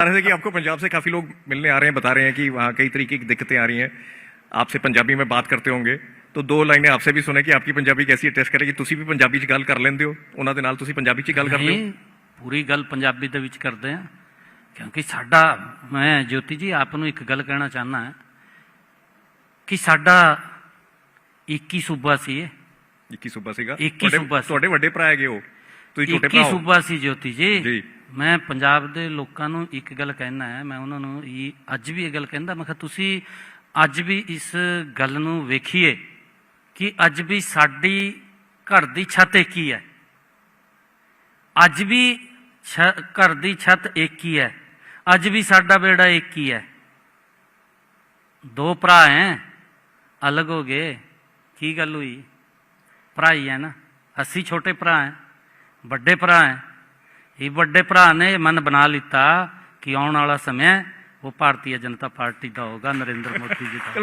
रहे थे कि आपको पंजाब से काफ़ी लोग मिलने आ रहे हैं, बता रहे हैं कि वहाँ कई तरीके की दिक्कतें आ रही हैं, आपसे पंजाबी में बात करते होंगे। तो दो लाइनें आपसे भी सुने कि आपकी पंजाबी कैसी है, टेस्ट करें कि ਤੁਸੀਂ ਵੀ ਪੰਜਾਬੀ 'ਚ ਗੱਲ ਕਰ ਲੈਂਦੇ ਹੋ, ਉਹਨਾਂ ਦੇ ਨਾਲ ਤੁਸੀਂ ਪੰਜਾਬੀ 'ਚ ਗੱਲ ਕਰਦੇ ਹੋ। ਨਹੀਂ, ਪੂਰੀ ਗੱਲ ਪੰਜਾਬੀ ਦੇ ਵਿੱਚ ਕਰਦੇ ਹਾਂ, ਕਿਉਂਕਿ ਸਾਡਾ, ਮੈਂ ਜੋਤੀ ਜੀ ਆਪ ਨੂੰ ਇੱਕ ਗੱਲ ਕਹਿਣਾ ਚਾਹੁੰਦਾ ਹਾਂ ਕਿ ਸਾਡਾ ਇੱਕ ਹੀ ਸੂਬਾ ਸੀ ਇਹ। ਇੱਕ ਹੀ ਸੂਬਾ ਸੀਗਾ, ਇੱਕ ਹੀ ਸੂਬਾ ਸੀ। ਤੁਹਾਡੇ ਵੱਡੇ ਭਰਾ ਹੈਗੇ ਉਹ, ਤੁਸੀਂ ਛੋਟੇ ਇੱਕ ਹੀ ਭਰਾ ਹੋ। ਸੂਬਾ ਸੀ ਜੋਤੀ ਜੀ। ਜੀ। ਮੈਂ ਪੰਜਾਬ ਦੇ ਲੋਕਾਂ ਨੂੰ ਇੱਕ ਗੱਲ ਕਹਿਣਾ ਹੈ, ਮੈਂ ਉਹਨਾਂ ਨੂੰ ਅੱਜ ਵੀ ਇਹ ਗੱਲ ਕਹਿੰਦਾ, ਮੈਂ ਕਿਹਾ ਤੁਸੀਂ ਅੱਜ ਵੀ ਇਸ ਗੱਲ ਨੂੰ ਵੇਖੀਏ ਕਿ ਅੱਜ ਵੀ ਸਾਡੀ ਘਰ ਦੀ ਛੱਤ ਇੱਕ ਹੀ ਹੈ। ਅੱਜ ਵੀ ਘਰ ਦੀ ਛੱਤ ਇੱਕ ਹੀ ਹੈ। ਅੱਜ ਵੀ ਸਾਡਾ ਬੇੜਾ ਇੱਕ ਹੀ ਹੈ। ਦੋ ਭਰਾ ਹੈ, ਅਲੱਗ ਹੋ ਗਏ, ਕੀ ਗੱਲ ਹੋਈ? ਭਰਾ ਹੀ ਹੈ ਨਾ। ਅਸੀਂ ਛੋਟੇ ਭਰਾ ਹੈ, ਵੱਡੇ ਭਰਾ ਹੈ। ਇਹ ਵੱਡੇ ਭਰਾ ਨੇ ਮਨ ਬਣਾ ਲਿੱਤਾ ਕਿ ਆਉਣ ਵਾਲਾ ਸਮਾਂ ਉਹ ਭਾਰਤੀ ਜਨਤਾ ਪਾਰਟੀ ਦਾ ਹੋਗਾ, ਨਰਿੰਦਰ ਮੋਦੀ ਜੀ ਦਾ।